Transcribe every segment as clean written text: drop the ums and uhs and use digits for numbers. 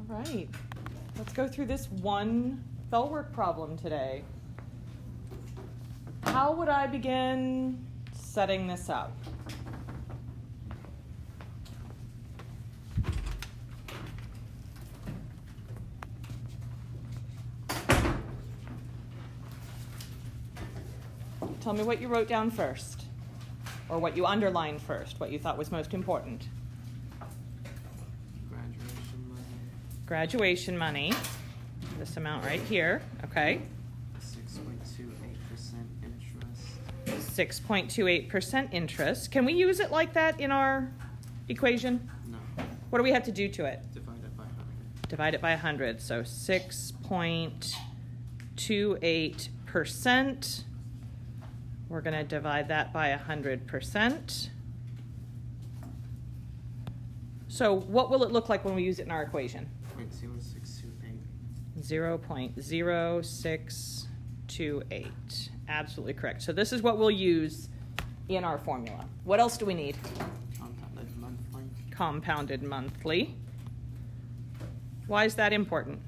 right, let's go through this one bell work problem today. How would I begin setting this up? Tell me what you wrote down first, or what you underlined first, what you thought was most important. Graduation money, this amount right here, okay. 6.28% interest. 6.28% interest. Can we use it like that in our equation? No. What do we have to do to it? Divide it by 100. Divide it by 100, so 6.28%. We're going to divide that by 100%. So what will it look like when we use it in our equation? 0.0628. 0.0628. Absolutely correct. So this is what we'll use in our formula. What else do we need? Compounded monthly. Compounded monthly. Why is that important?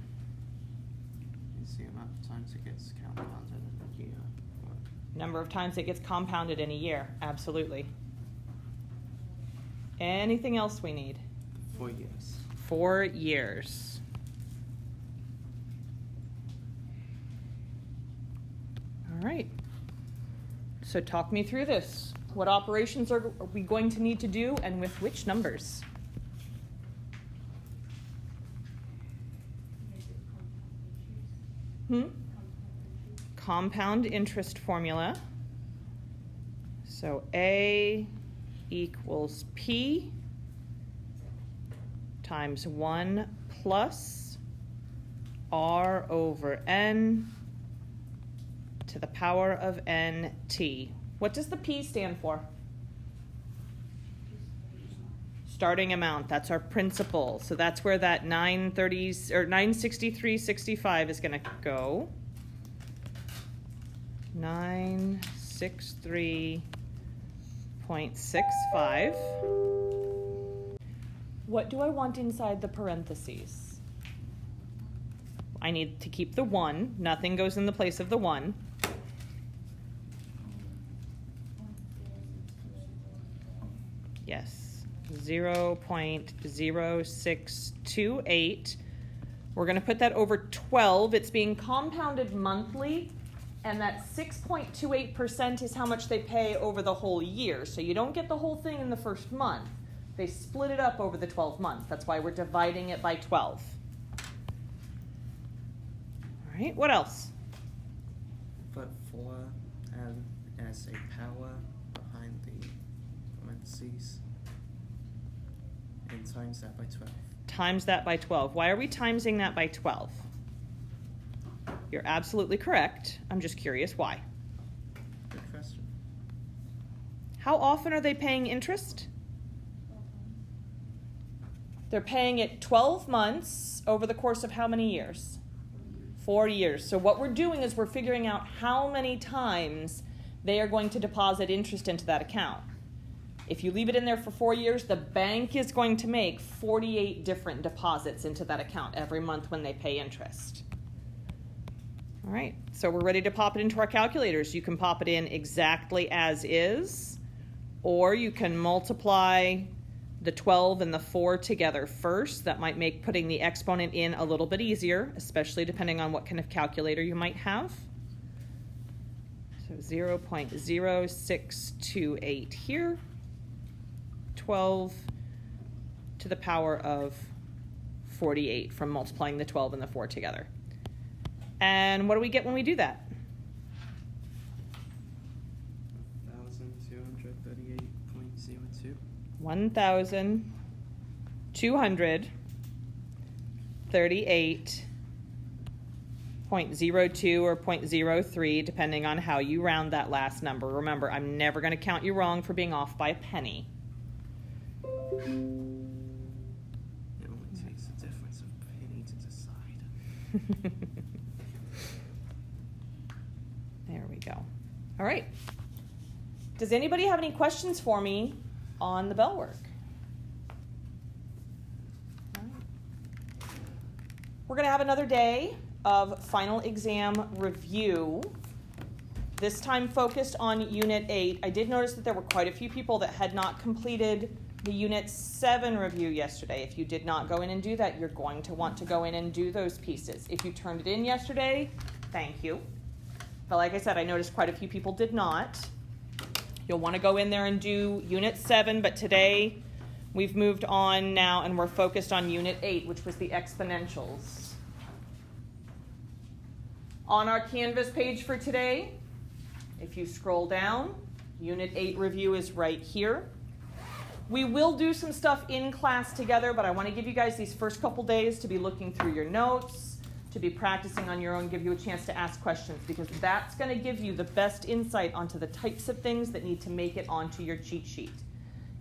It's the amount of times it gets compounded in a year. Number of times it gets compounded in a year. Absolutely. Anything else we need? 4 years. 4 years. All right. So talk me through this. What operations are we going to need to do, and with which numbers? Compound interest formula. So A equals P times 1 plus R over N to the power of NT. What does the P stand for? Starting amount. That's our principal. So that's where that 930 or 963.65 is going to go. 963.65. What do I want inside the parentheses? I need to keep the 1. Nothing goes in the place of the 1. Yes. 0.0628. We're going to put that over 12. It's being compounded monthly, and that 6.28% is how much they pay over the whole year. So you don't get the whole thing in the first month. They split it up over the 12 months. That's why we're dividing it by 12. All right, what else? Put 4 as a power behind the parentheses. And times that by 12. Times that by 12. Why are we timesing that by 12? You're absolutely correct. I'm just curious why. Good question. How often are they paying interest? They're paying it 12 months over the course of how many years? 4 years. So what we're doing is we're figuring out how many times they are going to deposit interest into that account. If you leave it in there for 4 years, the bank is going to make 48 different deposits into that account every month when they pay interest. All right, so we're ready to pop it into our calculators. You can pop it in exactly as is, or you can multiply the 12 and the 4 together first. That might make putting the exponent in a little bit easier, especially depending on what kind of calculator you might have. So 0.0628 here. 12 to the power of 48 from multiplying the 12 and the 4 together. And what do we get when we do that? 1,238.02. 1,238.02 or 0.03, depending on how you round that last number. Remember, I'm never going to count you wrong for being off by a penny. It only takes the difference of a penny to decide. There we go. All right. Does anybody have any questions for me on the bell work? All right. We're going to have another day of final exam review, this time focused on Unit 8. I did notice that there were quite a few people that had not completed the Unit 7 review yesterday. If you did not go in and do that, you're going to want to go in and do those pieces. If you turned it in yesterday, thank you. But like I said, I noticed quite a few people did not. You'll want to go in there and do Unit 7, but today we've moved on now and we're focused on Unit 8, which was the exponentials. On our Canvas page for today, if you scroll down, Unit 8 review is right here. We will do some stuff in class together, but I want to give you guys these first couple days to be looking through your notes, to be practicing on your own, give you a chance to ask questions, because that's going to give you the best insight onto the types of things that need to make it onto your cheat sheet.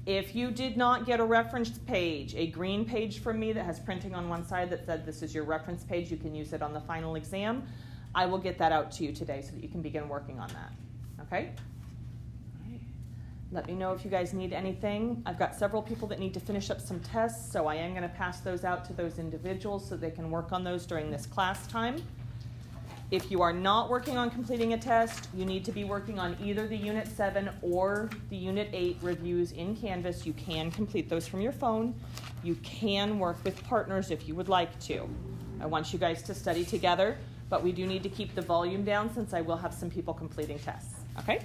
If you did not get a reference page, a green page from me that has printing on one side that said this is your reference page, you can use it on the final exam, I will get that out to you today so that you can begin working on that. Okay? Let me know if you guys need anything. I've got several people that need to finish up some tests, so I am going to pass those out to those individuals so they can work on those during this class time. If you are not working on completing a test, you need to be working on either the Unit 7 or the Unit 8 reviews in Canvas. You can complete those from your phone. You can work with partners if you would like to. I want you guys to study together, but we do need to keep the volume down since I will have some people completing tests. Okay?